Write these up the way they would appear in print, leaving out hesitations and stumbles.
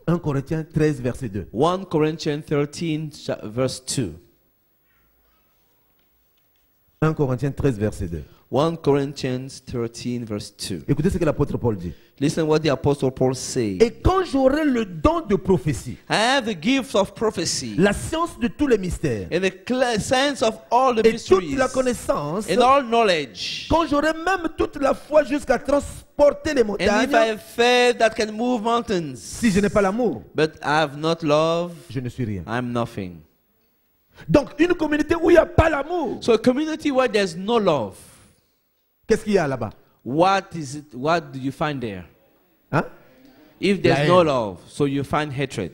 1 Corinthiens 13, verset 2. 1 Corinthians 13, verse 2. 1 Corinthiens 13, verset 2. 1 Corinthians 13, verse 2. Écoutez ce que l'apôtre Paul dit. Listen what the Apostle Paul says. Et quand j'aurai le don de prophétie, I have the gift of prophecy la science de tous les mystères and the sense of all the et toute mysteries la connaissance, and all knowledge. quand j'aurai même toute la foi jusqu'à transporter les And if I montagnes, have faith that can move mountains, si je n'ai pas l'amour, but I have not love, je ne suis rien. I'm nothing. Donc une communauté où il n'y a pas l'amour, So a community where there's no love, qu'est-ce qu'il y a là-bas? what is it? What do you find there? Hein? If there's La no haine. love, so you find hatred.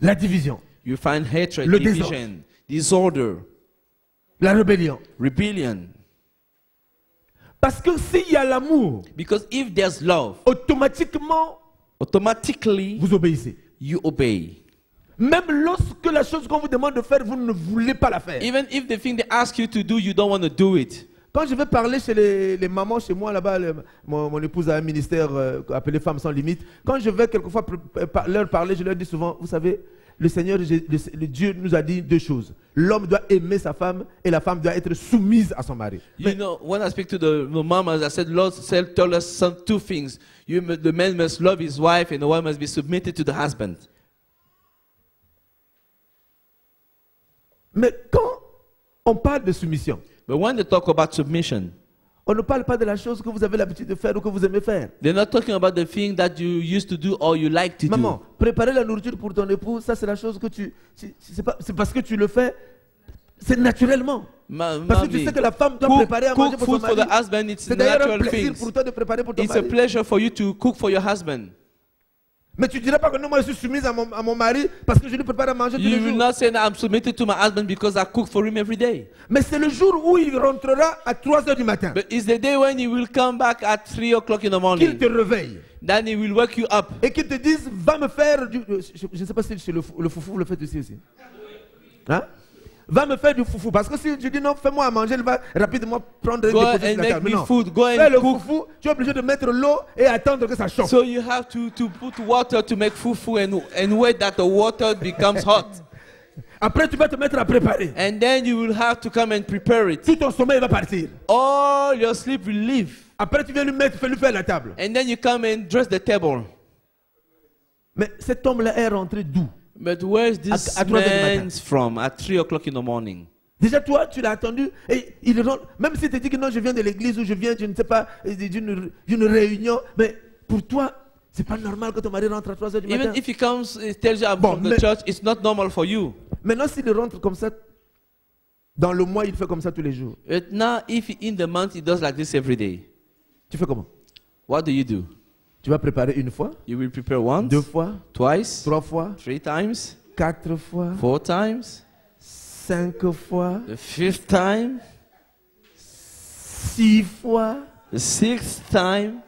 La division, You find hatred, Le division, disorder, la rébellion. rebellion. Parce que s'il y a l'amour, Because if there's love, automatiquement, automatically vous obéissez. you obey. Même lorsque la chose qu'on vous demande de faire, vous ne voulez pas la faire. Even if the thing they ask you to do, you don't want to do it. Quand je vais parler chez les mamans, chez moi là-bas, mon épouse a un ministère appelé Femmes sans limite. Quand je vais quelquefois leur parler, je leur dis souvent, vous savez, le Seigneur, le Dieu nous a dit deux choses. L'homme doit aimer sa femme et la femme doit être soumise à son mari. You know, when I speak to the mamas, I said, Lord tell us two things. The man must love his wife and the wife must be submitted to the husband. Mais quand on parle de soumission, But when they talk about submission, on ne parle pas de la chose que vous avez l'habitude de faire ou que vous aimez faire. they're not talking about the thing that you used to do or you like to Maman, do. préparer la nourriture pour ton époux, ça c'est la chose que c'est parce que tu le fais, c'est naturellement. Parce que tu Mommy, sais que la femme doit préparer à manger cook pour son food for mari. the husband, it's a C'est d'ailleurs un natural plaisir thing. pour toi de préparer pour ton It's a mari. pleasure for you to cook for your husband. Mais tu ne diras pas que non, moi je suis soumise à mon mari parce que je lui prépare à manger tous You les will jours. not say that I'm submitted to my husband because I cook for him every day. Mais c'est le jour où il rentrera à 3 heures du matin But it's the day when he will come back at 3 o'clock in the qu'il morning. te réveille Then he will wake you up. et qu'il te dise va me faire du. Je ne sais pas si chez le foufou vous le faites ici aussi. Hein? Va me faire du foufou. Parce que si je dis non, fais-moi à manger, il va rapidement prendre Go déposer and sur la make table. me Non. food. Go Fais and le cook. foufou, tu es obligé de mettre l'eau et attendre que ça chauffe. So you have to put water to make fufu and wait that the water becomes hot. Après, tu vas te mettre à préparer. And then you will have to come and prepare it. Tout ton sommeil va partir. All your sleep will leave. Après, tu viens lui faire la table. And then you come and dress the table. Mais cet homme-là est rentré d'où? But where's this À 3 heures du matin. man from at 3 o'clock in the morning? Déjà, toi, tu l'as attendu et il rentre. Même si tu dis que non, je viens de l'église ou je viens, je ne sais pas, d'une réunion. Mais pour toi, c'est pas normal que ton mari rentre à 3 heures du matin. Even if he comes, he tells you I'm Bon, from the mais- church, it's not normal for you. Maintenant, s'il rentre comme ça, dans le mois, il fait comme ça tous les jours. But now, if in the month he does like this every day, Tu fais comment? what do you do? Tu vas préparer une fois, You will prepare once, 2 fois, twice, 3 fois, 3 times, 4 fois, 4 times, 5 fois, the 5th time, 6 fois, the 6th time,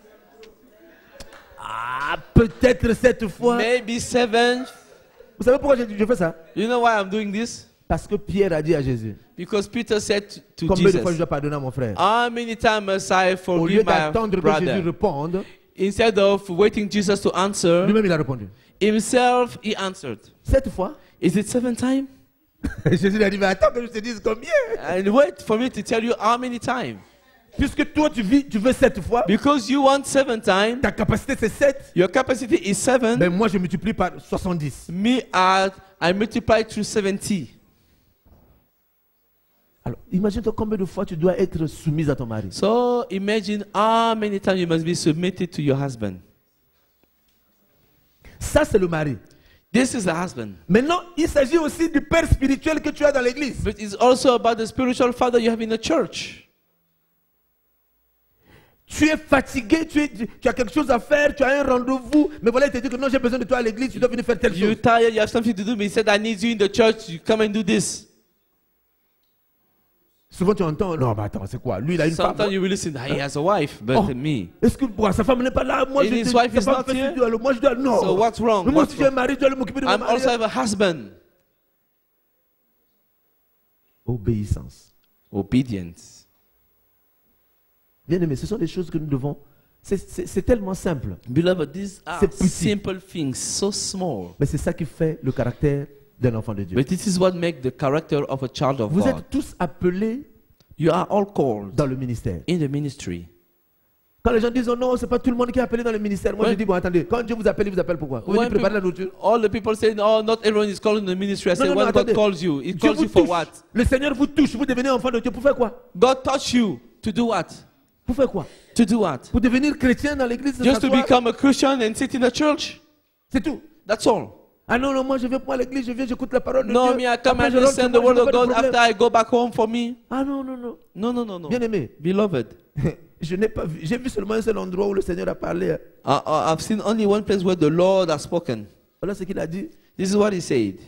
peut-être 7 fois. maybe 7th. Vous savez pourquoi je fais ça? You know why I'm doing this? Parce que Pierre a dit à Jésus, Because Peter said to combien de fois je Jesus, dois pardonner à mon frère? how many times must I Au lieu forgive my d'attendre que Jésus brother? réponde, Instead of waiting Jesus to answer, lui-même il a répondu. himself he answered. 7 fois? Is it 7 times? Jésus lui a dit, mais attends que je te dise combien? And wait for me to tell you how many times. Puisque toi tu veux 7 fois, Because you want 7 times, ta capacité c'est 7, your capacity is 7. mais moi je multiplie par 70. Me, I multiply through 70. Alors, imagine-toi combien de fois tu dois être soumise à ton mari. So imagine how many times you must be submitted to your husband. Ça c'est le mari. This is the husband. Maintenant, il s'agit aussi du père spirituel que tu as dans l'église. But it's also about the spiritual father you have in the church. Tu es fatigué, tu as quelque chose à faire, tu as un rendez-vous, mais voilà, il te dit que non, j'ai besoin de toi à l'église, tu dois venir faire telle You're chose. tired, you have something to do, but he said, I need you in the church, you come and do this. Souvent tu entends, non, mais attends, c'est quoi? Lui, il a une femme. Sometimes you will listen, he has a wife, but Oh. me. Est-ce que sa femme n'est pas là? Moi, And his wife is not here? Moi, je dois. Non. So what's wrong? Mais moi What's aussi, j'ai un wrong? mari, je dois m'occuper de mon I'm mari. also have a husband. Obéissance. Obedience. Bien aimé, ce sont des choses que nous devons C'est tellement simple. Beloved, these are C'est petit. simple things, so small. Mais c'est ça qui fait le caractère d'un enfant de Dieu. But this is what makes the character of a child of Vous God. êtes tous appelés You are all called dans le ministère. in the ministry. Quand les gens disent oh non, c'est pas tout le monde qui est appelé dans le ministère. Moi Ouais. je dis bon attendez, quand Dieu vous appelle, il vous appelle pourquoi? Vous venez When préparer la people- nourriture. all the people say, oh, not everyone is called in the ministry. I say, Non, when God attendez. calls you, He Dieu calls vous you for touche. what? Le Seigneur vous touche, vous devenez enfant de Dieu. Pour faire quoi? God touch you to do what? Pour faire quoi? To do what? Pour devenir chrétien dans l'église. Just to s'asseoir. become a Christian and sit in a church? C'est tout. That's all. Ah non, non, moi je vais pour l'église, je viens, j'écoute la parole de No, Dieu. me, I come Après, and je rentre listen chez the moi, word je of n'ai pas de God problème. after I go back home for me. Ah non, non, non. No, no, no, no. Bien aimé. Beloved, Je n'ai pas vu. J'ai vu seulement un seul endroit où le Seigneur a parlé. I've seen only one place where the Lord has spoken. Voilà ce qu'il a dit. This is what He said.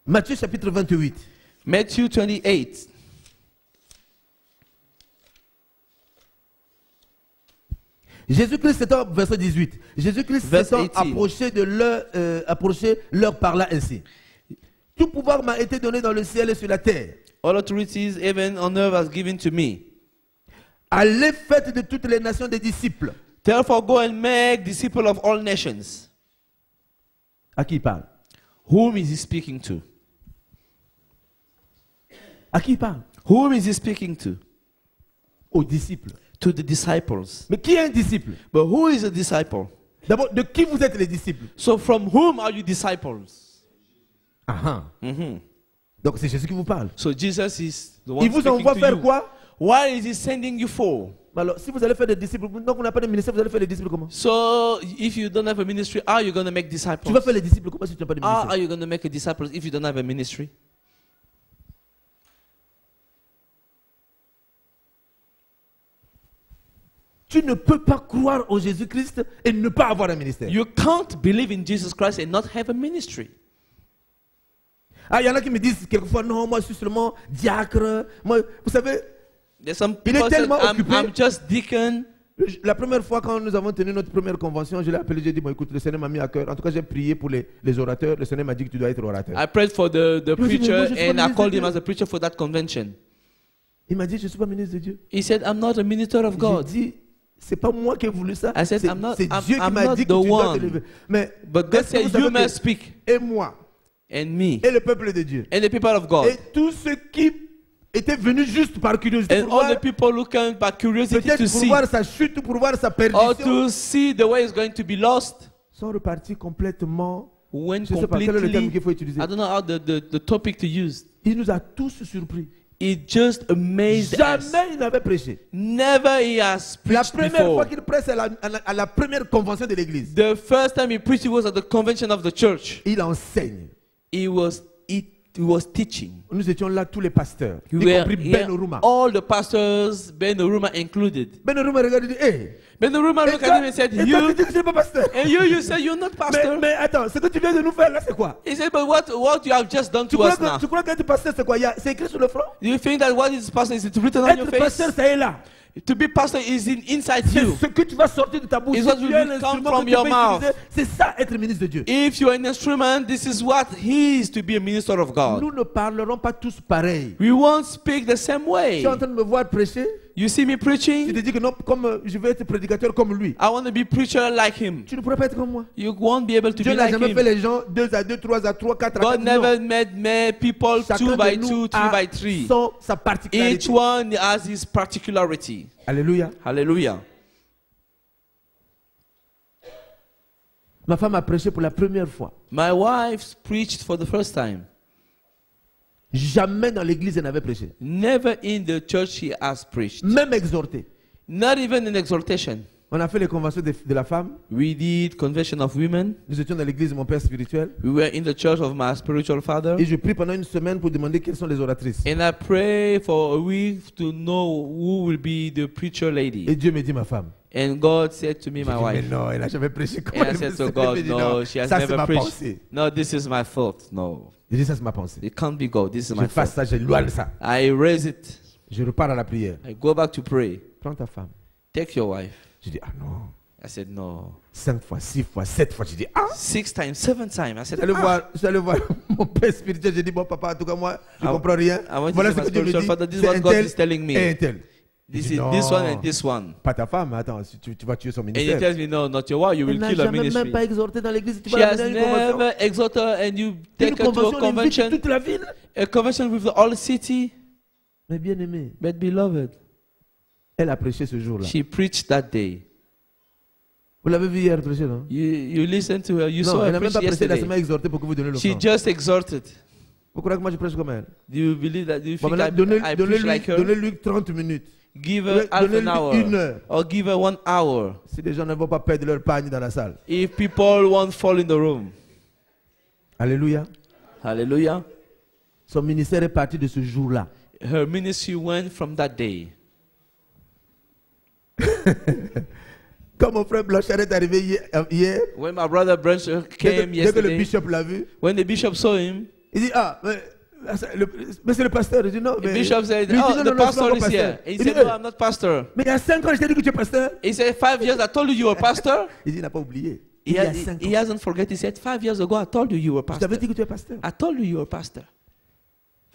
Matthieu chapitre 28. Matthew 28. Jésus-Christ s'étant, verset 18. Jésus-Christ Verse s'étant 18. approché, leur parla ainsi. Tout pouvoir m'a été donné dans le ciel et sur la terre. All authorities, heaven on earth, has given to me. Allez, faites de toutes les nations des disciples. Therefore, go and make disciples of all nations. À qui il parle? Whom is He speaking to? À qui il parle? Whom is He speaking to? Aux disciples. To the disciples. Mais qui est un disciple? But who is a disciple? D'abord, de qui vous êtes les disciples? So, from whom are you disciples? Ah, ah. Mhm. Donc c'est Jésus qui vous parle. So, Jesus is the one Il vous speaking envoie to faire you. quoi? Why is He sending you for? Alors, si vous allez faire des disciples, donc vous n'avez pas de ministère, vous allez faire des disciples comment? So, if you don't have a ministry, how are you going to make disciples? Tu vas faire les disciples comment si tu n'as pas de How ministère? are you going to make a disciples if you don't have a ministry? Tu ne peux pas croire au Jésus-Christ et ne pas avoir un ministère. You can't believe in Jesus Christ and not have a ministry. Ah, il y en a qui me disent quelquefois, non, moi je suis seulement diacre. Moi, vous savez, There's some Il est people say, tellement occupé. I'm just deacon. la première fois quand nous avons tenu notre première convention, je l'ai appelé, j'ai dit, bon écoute, le Seigneur m'a mis à cœur. En tout cas, j'ai prié pour les orateurs. Le Seigneur m'a dit que tu dois être orateur. I prayed for the Je me dis, mais preacher moi, je suis and pas I called ministre him de as a preacher for that convention. Il m'a dit, je ne suis pas ministre de Dieu. He said, I'm not a minister of J'ai God. dit, c'est pas moi qui ai voulu ça. I said, C'est I'm not- c'est I'm- Dieu qui I'm m'a not dit the que tu dois one. te lever. Mais But God est-ce que said, vous savez you que- must speak. et moi, And me. et le peuple de Dieu, And the people of God. et tous ceux qui étaient venus juste par curiosité And pour all voir, the people who came by curiosity peut-être to pour see. voir sa chute, pour voir sa Or perdition, to see the way it's going to be lost. sont repartis complètement. Went Je ne sais pas quel est le terme qu'il completely. faut utiliser. I don't know how the topic to use. Il nous a tous surpris. It just amazed us. Jamais il n'avait prêché. Never he has La preached première before. fois qu'il prêche à la première convention de l'église, The first time he preached, it was at the convention of the church. il enseigne. He was teaching. Nous étions là tous les pasteurs, y We were compris here, Ben Oruma. all the pastors, Ben Oruma included. Ben Oruma regarde et dit, hey, Ben Oruma et looked at toi, him and said, et toi, tu you, dis que tu n'es pas pasteur. and you say you're not pastor. Mais attends, ce que tu viens de nous faire là, c'est quoi? He said, but what you have just done Tu to us now? crois qu'être pasteur, c'est quoi? C'est écrit sur le front? Do you think that what is pastor is it written on your Être face? pasteur, ça est là. To be pastor is inside C'est you. ce que tu vas sortir de ta bouche. It's Si what tu will es un come instrument from que tu your peux mouth. utiliser, c'est ça être ministre de Dieu. If you are an instrument, this is what he is to be a minister of God. Nous ne parlerons pas tous pareil. We won't speak the same Tu way. es en train de me voir prêcher, You see me tu preaching? te dis que non, comme je vais être prédicateur comme lui. I want to be preacher like him. Tu ne pourrais pas être comme moi. You won't be able to Dieu be n'a like jamais fait him. les gens 2 à 2, 3 à 3, 4 à 4. God never made people Chacun 2 by de 2, nous 3 a by 3. sa particularité. Each one has his particularity. Alléluia. Hallelujah. Ma femme a prêché pour la première fois. My wife preached for the first time. Jamais dans l'église elle n'avait prêché. Never in the church she has preached. Même exhorté. Not even in exhortation. On a fait les conventions de la femme. We did convention of women. Nous étions dans l'église de mon père spirituel. We were in the church of my spiritual father. Et je prie pendant une semaine pour demander quelles sont les oratrices. And I pray for a week to know who will be the preacher Et lady. Dieu me dit ma femme. And God said to me, J'ai my dit, mais wife. non, elle n'a jamais prêché comme And I elle said me to sait. God, Elle dit, no, she has ça c'est never ma preached. pensée. No, this is my thought. No, J'ai dit ça c'est ma pensée. it can't be God. This is Je my fasse thought. ça, j'éloigne ça. I raise it. Je repars à la prière. I go back to pray. Prends ta femme. Take your wife. Je dis ah non. I said, no. 5 fois, 6 fois, 7 fois. J'ai dit, ah! 6 times, 7 times. I said, J'allais voir mon père spirituel. J'ai dit, bon, papa, en tout cas, moi, je ne I- comprends rien. I went to Voilà see ce my que Dieu me spiritual dit. father. This is C'est what un God tel is telling me. et un tel. This Il is dit, this one non, and this one. pas ta femme, attends, si tu vas tuer son And he ministère. tells me, no, not your wife, you Elle will n'a kill her jamais même ministry. pas exhorté dans l'église. Tu She vas has l'amener à une convention. never exhorted her and you Une take her to a convention, on invite convention, toute la ville. a convention with the whole city. Mais bien aimé, But beloved, elle a prêché ce jour-là. she preached that day. Vous l'avez vu hier prêcher, non? You listened to her, you Non, saw elle her n'a même preach pas prêché, elle a yesterday. seulement exhorté pour que vous donniez She l'offrande. just exhorted. Vous croyez que moi je prêche comme elle? Do you believe that? Do you Bon, think maintenant, I preach like her? donnez-lui 30 minutes. Give her half an Donnez-lui hour 1 heure. or give her 1 hour. Si les gens ne vont pas perdre leur pagne dans la salle. If people won't fall in the room. Alléluia. Hallelujah. Son ministère est parti de ce jour-là. Her ministry went from that day. Quand mon frère Blanchard est arrivé hier, When my brother Brancher came dès que le yesterday, bishop l'a vu, when the bishop saw him, il dit, ah, mais c'est le pasteur. Il dit, non, the mais... bishop said, lui, il dit, oh, non, the non, non, c'est pastor pas is pasteur. here. He Il dit, said, no, I'm not pastor. mais il y a 5 ans, je t'ai dit que tu es pasteur. He said, 5 years, I told you you were a pastor. Il dit, il n'a pas oublié. Il y a 5 He ans. hasn't forget. He said, 5 years ago, I told you you were a Je t'avais pastor. dit que tu es pasteur. I told you you were a pastor.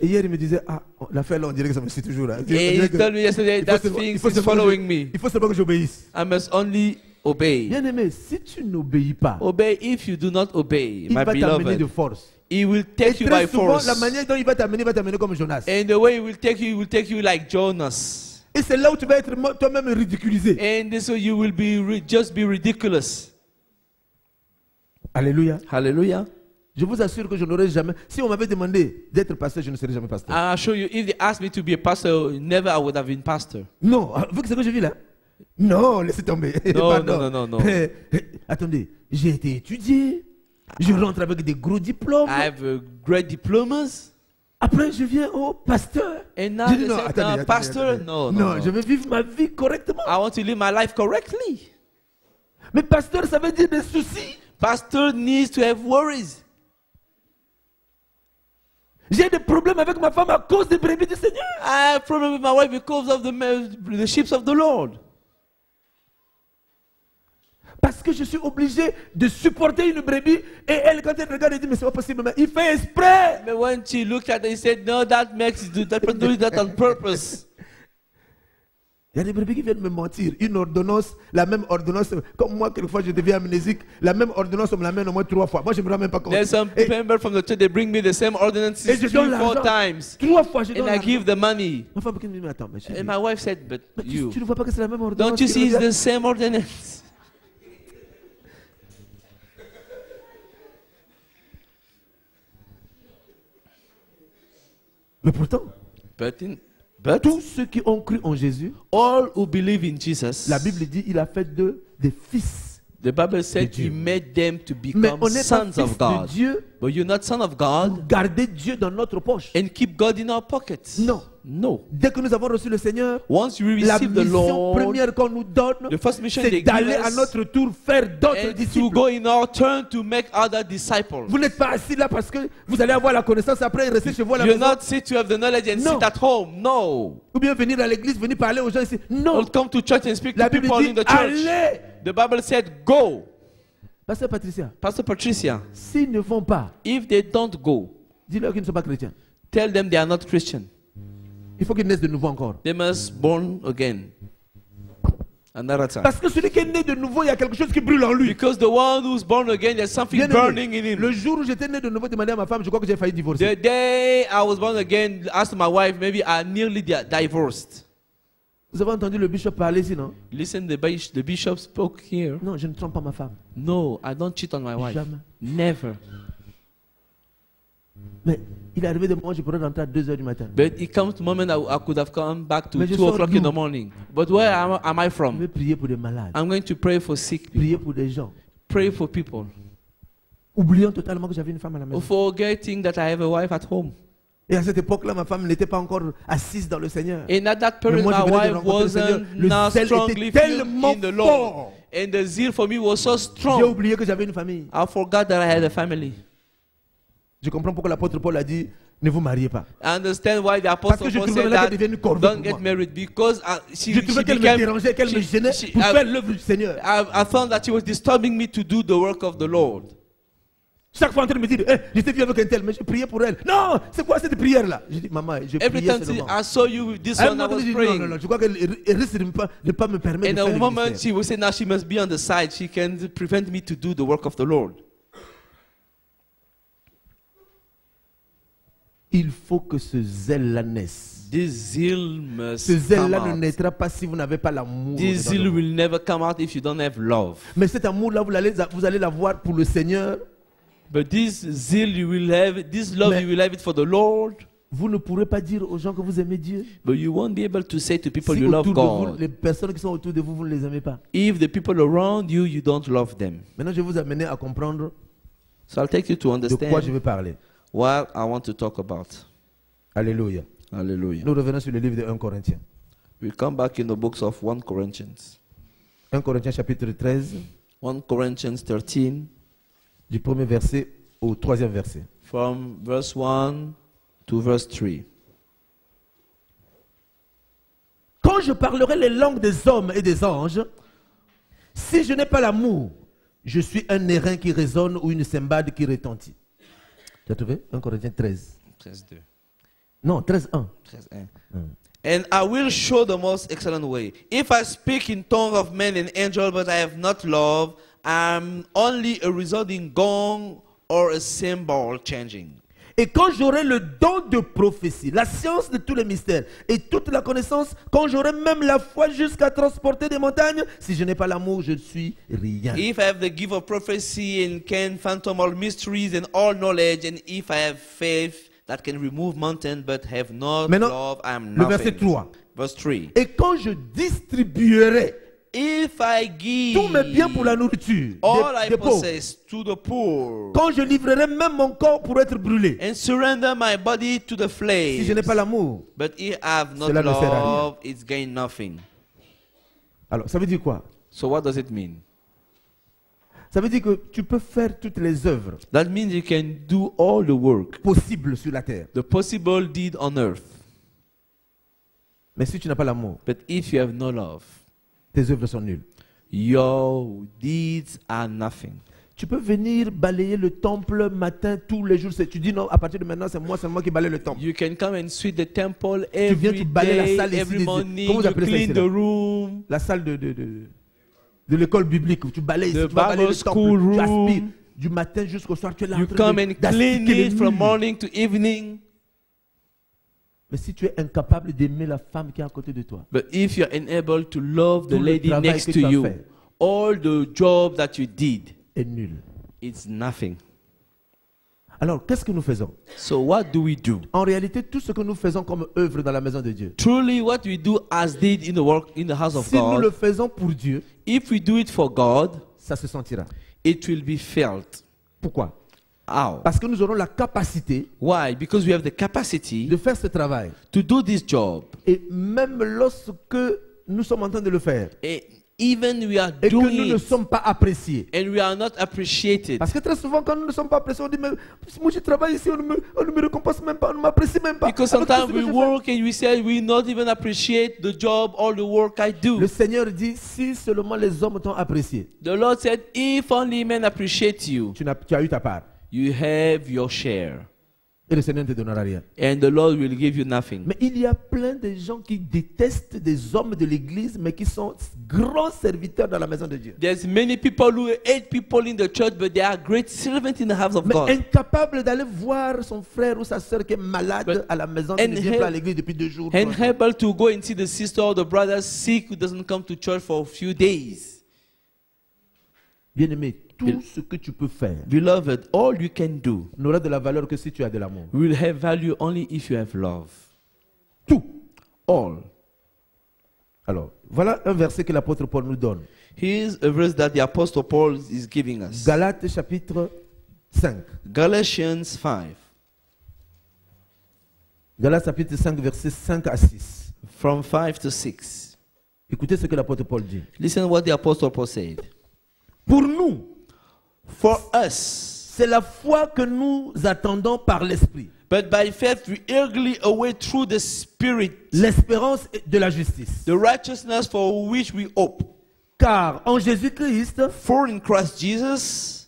Et hier, il me disait, ah, l'affaire là, on dirait que ça me suit toujours. Là. And he told me yesterday, that thing is following me. Il faut seulement que j'obéisse. I must only obey. Bien aimé, si tu n'obéis pas, Obey. If you do not obey, il my va t'amener de beloved, force. he will Et take you très by souvent, force. la manière dont il va t'amener comme Jonas. And the way he will take you like Jonas. Et c'est là où tu vas être toi-même ridiculisé. And this way you will be just be ridiculous. Alléluia. Hallelujah. Je vous assure que je n'aurais jamais... Si on m'avait demandé d'être pasteur, je ne serais jamais pasteur. I assure you, if they asked me to be a pastor, never I would have been pastor. Non, vu que c'est ce que je vis là. Non, laissez tomber. Non, Pardon. non. Attendez, j'ai été étudié. Je rentre avec des gros diplômes. I have great diplomas. Après, je viens au pasteur. And now J'ai they dit, non, say, attendez, pastor, attendez. no. Non, je veux vivre ma vie correctement. I want to live my life correctly. Mais pasteur, ça veut dire des soucis. Pastor needs to have worries. J'ai des problèmes avec ma femme à cause des brebis du Seigneur. I have problem with my wife because of the sheep of the Lord. Parce que je suis obligé de supporter une brebis. Et elle, quand elle regarde, elle dit, mais c'est pas possible. Mais il fait exprès. But when she looked at it, he said, no, that makes that person doing that on purpose. Il y a des brebis qui viennent me mentir. Une ordonnance, la même ordonnance, comme moi, quelquefois je deviens amnésique, la même ordonnance, on me l'amène au moins 3 fois. Moi, je ne me rends même pas compte. There's some Et member from the church, they bring me the same ordinances je 3, donne 4 l'argent. times. 3 fois, je donne And I l'argent. give the money. Ma femme qui me dit, mais attends, mais chérie, And my wife said, but mais you, tu ne vois pas que c'est la même ordonnance. don't you qui see it's revient? the same ordinance? Mais pourtant, But tous ceux qui ont cru en Jésus, all who believe in Jesus, la Bible dit, il a fait d'eux des fils. the Bible said Dieu. he made them to Mais become on n'est pas sons fils of God. de Dieu But you're not son of God pour garder Dieu dans notre poche. and keep God in our pockets. Non. No. Dès que nous avons reçu le Seigneur, Once you la receive the mission Lord, première qu'on nous donne, the first mission c'est they give d'aller à us notre tour faire d'autres and to disciples. go in our turn to make other disciples. Vous n'êtes pas assis là parce que vous allez avoir la connaissance après rester chez vous à la You're maison. not sit to have the knowledge and No. sit at home. No. Ou bien venir à l'église, venir parler aux gens ici. Non. Don't come to church and speak La to Bible people dit in the church. allez. The Bible said go. Pasteur Patricia, Pastor Patricia, s'ils ne vont pas, if they don't go, dis-leur qu'ils ne sont pas chrétiens. tell them they are not Christian. Il faut qu'ils naissent de nouveau encore. They must born again. Another time. Parce que celui qui est né de nouveau, il y a quelque chose qui brûle en lui. Because the one who's born again, there's something Bien-aimé, burning in him. le jour où j'étais né de nouveau, demandé à ma femme, je crois que j'ai failli divorcer. The day I was born again, asked my wife, maybe I nearly divorced. Vous avez entendu le bishop parler ici, non? Listen, the bishop spoke here. Non, je ne trompe pas ma femme. No, I don't cheat on my wife. Jamais. Never. Mais il est arrivé des moments où je pourrais rentrer à 2 h du matin. But it comes to moment I could have come back to Mais je 2 sors o'clock d'où? in the morning. But where am I Je from? vais prier pour des malades, I'm going to pray for sick people. prier pour des gens. Pray for people. Oubliant totalement que j'avais une femme à la maison. Forgetting that I have a wife at home. Et à cette époque-là, ma femme n'était pas encore assise dans le Seigneur. And at that Mais period, moi, je my venais de wife rencontrer le Seigneur. wasn't Le now zèle strongly était filled tellement in the Lord. fort. And the zeal for me was so J'ai strong. oublié que j'avais une famille. I forgot that I had a family. Je comprends pourquoi l'apôtre Paul a dit, Ne vous mariez pas. I understand why the Parce Apostle que je Paul trouvais said là that qu'elle devenait une corvée don't pour get moi. married because Je trouvais qu'elle me dérangeait, qu'elle me gênait pour faire l'œuvre du Seigneur. I found that she was disturbing me to do the work of the Lord. Chaque fois en train de me dire, j'étais vu avec un tel, mais j'ai prié pour elle. Non, c'est quoi cette prière-là? J'ai dit, maman, je Every priais time seulement. I saw you with this À un one, I moment was donné, j'ai dit, praying. non, je crois qu'elle risque de pas me permettre And de a faire le moment ministère. she will say, now she must be on the side. She can prevent me to do the work of the Lord. Il faut que ce zèle-là naisse. This zeal must Ce come zèle-là ne out. naîtra pas si vous n'avez pas l'amour. This dedans de zeal vous. will never come out if you don't have love. Mais cet amour-là, vous allez l'avoir pour le Seigneur. But this zeal you will have, this love Mais- you will have it for the Lord. Vous ne pourrez pas dire aux gens que vous aimez Dieu. But you won't be able to say to people Si you love autour de vous, God les personnes qui sont autour de vous, vous ne les aimez pas. if the people around you, you don't love them. Maintenant, je vais vous amener à comprendre So I'll take you to de quoi je understand vais parler. what I want to talk about. Alléluia. Hallelujah. Nous revenons sur le livre de 1 Corinthiens. We come back in the books of 1 Corinthians. 1 Corinthiens chapitre 13, 1 Corinthians 13, du premier verset au troisième verset. from verse 1 to verse 3. Quand je parlerai les langues des hommes et des anges, si je n'ai pas l'amour, je suis un airain qui résonne ou une cymbale qui retentit. Tu as trouvé 1 Corinthiens 13. 13:2. Non, 13.1. 13:1. And I will show the most excellent way. If I speak in tongue of men and angel, but I have not love, I'm only a resounding gong or a cymbal changing. Et quand j'aurai le don de prophétie, la science de tous les mystères et toute la connaissance, quand j'aurai même la foi jusqu'à transporter des montagnes, si je n'ai pas l'amour, je ne suis rien. If I have the gift of prophecy and can fathom all mysteries and all knowledge, and if I have faith that can remove mountains but have not Maintenant, love, I'm le verset nothing. 3. Verse 3. Et quand je distribuerai If I give tous mes biens pour la nourriture all I des pauvres, possess to the poor, quand je livrerai même mon corps pour être brûlé, and surrender my body to the si je n'ai flames, pas l'amour, but if I have not cela ne sert à rien. love, it's gain nothing. alors ça veut dire quoi? So what does it mean? Ça veut dire que tu peux faire toutes les œuvres That means you can do all the work, possibles sur la terre. the possible deed on earth. Mais si tu n'as pas l'amour, But if you have no love, tes œuvres sont nulles. your deeds are nothing. Tu peux venir balayer le temple matin tous les jours. Tu dis non, à partir de maintenant, c'est moi seulement qui balaye le temple. You can come and sweep the temple viens, tu every balais la day, salle ici, every morning, comment vous you appelez ça ici, clean là? the room, La salle de l'école biblique où tu balayes, The tu vas balayer le Bible temple, school tu room. aspires. Du matin jusqu'au soir, tu es là en you train come and clean d'astiquer les it from murs. morning to evening. Mais si tu es incapable d'aimer la femme qui est à côté de toi, But if you're unable to love the Tout le lady travail next que to tu as you, fait. all the job that you did, est nul. it's nothing. Alors, qu'est-ce que nous faisons? So what do we do? En réalité, tout ce que nous faisons comme œuvre dans la maison de Dieu, Truly, what we do as did in the work in the house of si nous God, le faisons pour Dieu, if we do it for God, ça se sentira. it will be felt. Pourquoi? How? Parce que nous aurons la capacité Why? Because we have the capacity de faire ce travail. to do this job. Et même lorsque nous sommes en train de le faire, And even we are et que nous doing ne it, sommes pas appréciés. and we are not appreciated. Parce que très souvent, quand nous ne sommes pas appréciés, on dit, mais moi je travaille ici, on ne me récompense même pas, on ne m'apprécie même pas. Because Avec tout ce sometimes que we je fais. work and we say we not even appreciate the job or the work I do. Le Seigneur dit, si seulement les hommes t'ont apprécié, The Lord said, if only men appreciate you, tu as eu ta part. you have your share. Et le Seigneur ne te donnera rien. And the Lord will give you nothing. Mais il y a plein de gens qui détestent des hommes de l'église, mais qui sont grands serviteurs dans la maison de Dieu. There's many people who hate people in the church, but they are great servants in the house of Mais God. incapable d'aller voir son frère ou sa soeur qui est malade But- à la maison, qui ne vient pas à l'église depuis 2 jours. 3 jours. Unable to go and see the sister or the brother sick who doesn't come to church for a few days. Bien-aimé, tout ce que tu peux faire Beloved, all you can do n'aura de la valeur que si tu as de l'amour. will have value only if you have love. Tout. All. Alors, voilà un verset que l'apôtre Paul nous donne. Here's a verse that the Apostle Paul is giving us. Galates chapitre 5. Galatians 5, Galates chapitre 5, versets 5 à 6. from 5 to 6. Écoutez ce que l'apôtre Paul dit. Listen what the Apostle Paul said. Pour nous, For us, c'est la foi que nous attendons par l'esprit. But by faith we eagerly await through the Spirit L'espérance de la justice. the righteousness for which we hope. Car en Jésus-Christ, For in Christ Jesus,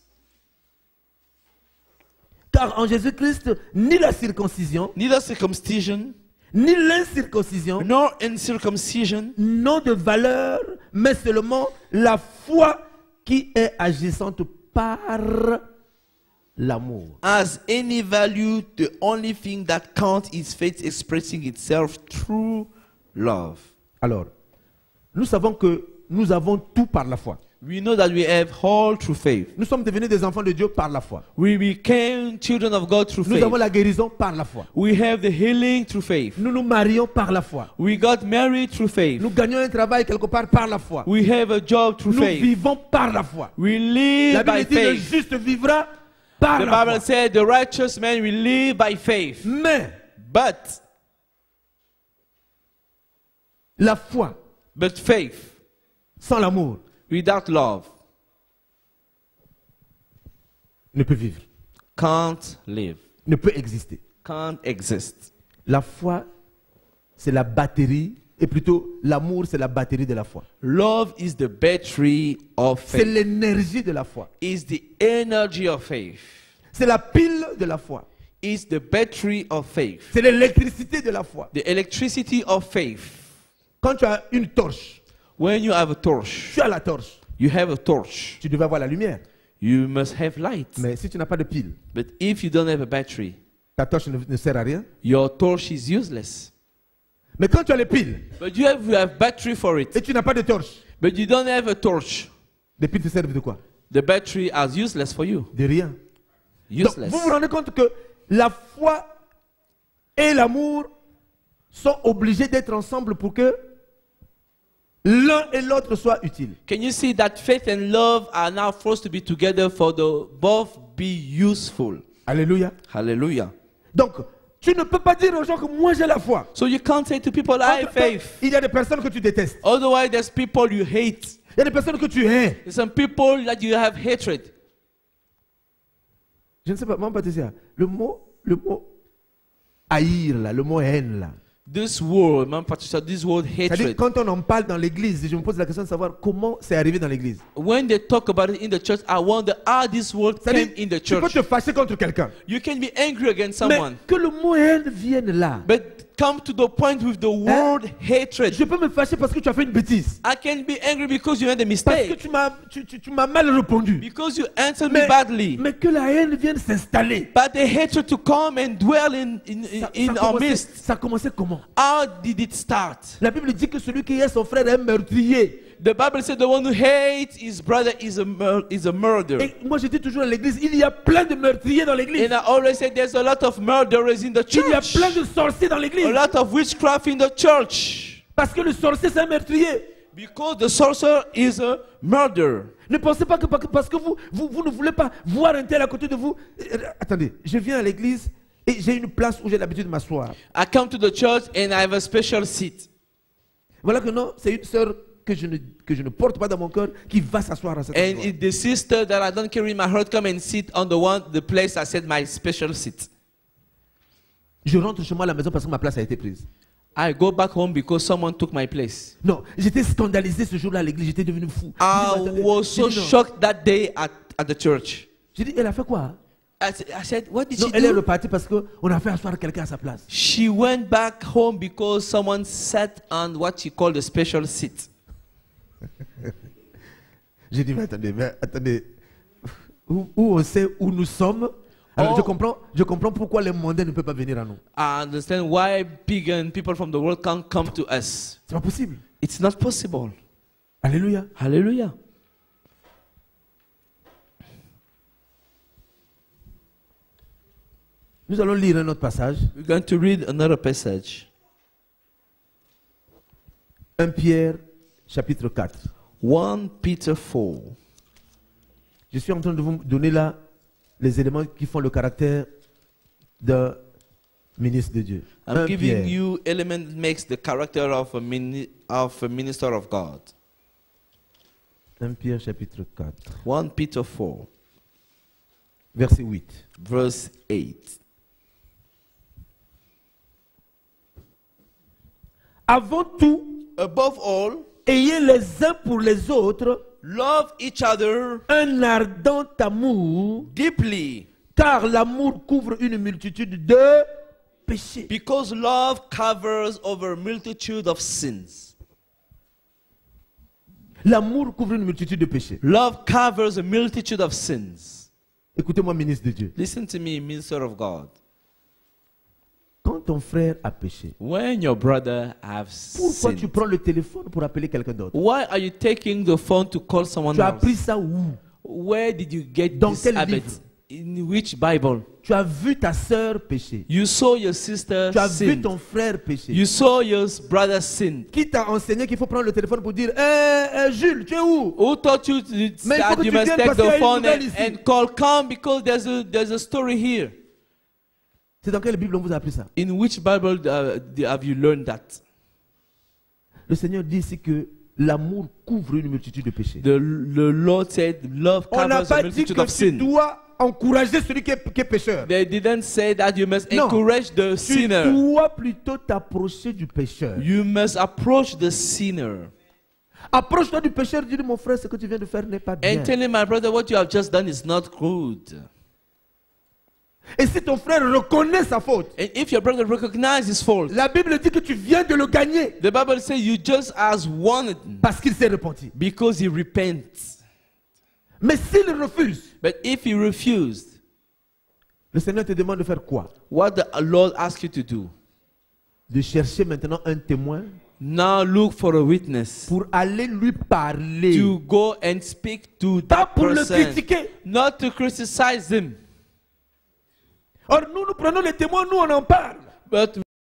ni la circoncision, neither circumcision ni l'incirconcision nor uncircumcision n'ont de valeur, mais seulement la foi qui est agissante par l'amour. has any value. The only thing that counts is faith expressing itself through love. Alors, nous savons que nous avons tout par la foi. We know that we have all through faith. Nous sommes devenus des enfants de Dieu par la foi. We became children of God through Nous faith. avons la guérison par la foi. We have the healing through faith. Nous nous marions par la foi. We got married through faith. Nous gagnons un travail quelque part par la foi. We have a job through Nous faith. vivons par la foi. We La live Bible by dit le faith. juste vivra par The la Bible foi. said the righteous man will live by faith. Mais But faith sans l'amour without love ne peut vivre, can't live, ne peut exister. can't exist. La foi, c'est la batterie, et plutôt l'amour, c'est la batterie de la foi. Love is the battery of C'est faith. l'énergie de la foi. Is the energy of faith. C'est la pile de la foi. Is the battery of faith. C'est l'électricité de la foi. The electricity of faith. Quand tu as une torche, When you have a torch, tu as la torche, you have a torch. tu devais avoir la lumière. You must have light. Mais si tu n'as pas de pile, But if you don't have a battery, ta torche ne sert à rien. your torch is useless. Mais quand tu as les piles But you have battery for et it. tu n'as pas de torche, But you don't have a torch. les piles te servent de quoi? The battery is useless for you. De rien. Donc, Useless. vous vous rendez compte que la foi et l'amour sont obligés d'être ensemble pour que l'un et l'autre soient utiles. Can you see that faith and love are now forced to be together for the both be useful? Alléluia. Hallelujah. Donc, tu ne peux pas dire aux gens que moi j'ai la foi. So you can't say to people, I have faith. Il y a des personnes que tu détestes. Otherwise, there's people you hate. Il y a des personnes que tu hais. There's some people that you have hatred. Je ne sais pas, maman Patricia, le mot haïr là, le mot haine là. This word, man, Patricia, this word C'est-à-dire hatred. quand on en parle dans l'église, je me pose la question de savoir comment c'est arrivé dans l'église. When they talk about it in the church, I wonder how this word came C'est-à-dire, in the tu peux church. te fâcher contre quelqu'un. You can be angry against Mais someone, que le mot haine vienne là. but come to the point with the word hatred. Je peux me fâcher parce que tu as fait une bêtise. I can be angry because you made a Parce que mistake, tu m'as mal répondu. because you answered me badly. Mais que la haine vienne s'installer. But the hatred to come and dwell in our midst. Ça a commencé comment? How did it start? La Bible dit que celui qui hait son frère est un meurtrier. The Bible said the one who hates his brother is a murderer. Et moi je dis toujours à l'église, il y a plein de meurtriers dans l'église. And I always say there's a lot of murderers in the Il y a church. plein de sorciers dans l'église. A lot of witchcraft in the church. Parce que le sorcier c'est un meurtrier. Because the sorcerer is a murderer. Ne pensez pas que parce que vous ne voulez pas voir un tel à côté de vous. Attendez, je viens à l'église et j'ai une place où j'ai l'habitude de m'asseoir. I come to the church and I have a special seat. Voilà que non, c'est une sœur que je ne porte pas dans mon cœur qui va s'asseoir à cet And endroit. it's the sister that I don't carry in my heart come and sit on the place I said my special seat. Je rentre chez moi à la maison parce que ma place a été prise. I go back home because someone took my place. Non, j'étais scandalisé ce jour-là à l'église, j'étais devenu fou. I was so shocked that day at the church. J'ai dit, elle a fait quoi? I said, what did Non, she elle est do? repartie parce qu'on a fait asseoir quelqu'un à sa place. She went back home because someone sat on what she called a special seat. J'ai dit, mais attendez, où on sait où nous sommes. Alors je comprends pourquoi les mondains ne peuvent pas venir à nous. I understand why pagan people from the world can't come to us. C'est pas possible. It's not possible. Alléluia. Hallelujah. Nous allons lire un autre passage. We're going to read another passage. 1 Pierre, chapitre 4. 1 Peter 4. Je suis en train de vous donner là les éléments qui font le caractère d'un ministre de Dieu. I'm 1 giving Pierre, you element that makes the character of a minister of God. 1 Pierre chapitre 4. 1 Peter 4. Verset 8. verse 8. Avant tout, Above all, ayez les uns pour les autres love each other un ardent amour, deeply, car l'amour couvre une multitude de péchés. because love covers over a multitude of sins. L'amour couvre une multitude de péchés. Love covers a multitude of sins. Écoutez-moi, ministre de Dieu. Listen to me, minister of God. Quand ton frère a péché, When your brother has pourquoi tu sinned, prends le téléphone pour appeler quelqu'un d'autre? why are you taking the phone to call someone Tu as appris else? ça où? Where did you get Dans this quel habit? livre? In which Bible? Tu as vu ta sœur pécher. You saw your sister Tu as vu sin. ton frère pécher. You saw your brother sin. Qui t'a enseigné qu'il faut prendre le téléphone pour dire Jules, tu es où? Who taught you Mais il faut that que you tu must viennes take parce qu'il y a the une phone nouvelle ici. and call? Come because there's a story here. C'est dans quelle Bible on vous a appris ça? In which Bible have you learned that? Le Seigneur dit ici que l'amour couvre une multitude de péchés. The Lord said love On n'a covers a pas dit multitude que of tu sin. dois encourager celui qui est pécheur. They didn't say that you must Non. encourage the Tu sinner. dois plutôt t'approcher du pécheur. You must approach the sinner. Approche-toi du pécheur, dis mon frère, ce que tu viens de faire n'est pas bien. And tell him, my brother, what you have just done is not good. Et si ton frère reconnaît sa faute, And if your brother recognizes his fault, la Bible dit que tu viens de le gagner the Bible says you just as won it parce qu'il s'est repenti. because he repents. Mais s'il refuse, But if he refused, le Seigneur te demande de faire quoi? what the Lord asks you to do? De chercher maintenant un témoin Now look for a witness pour aller lui parler. to go and speak to Pas that pour le person, critiquer. not to criticize him, Or nous prenons les témoins, nous on en parle. but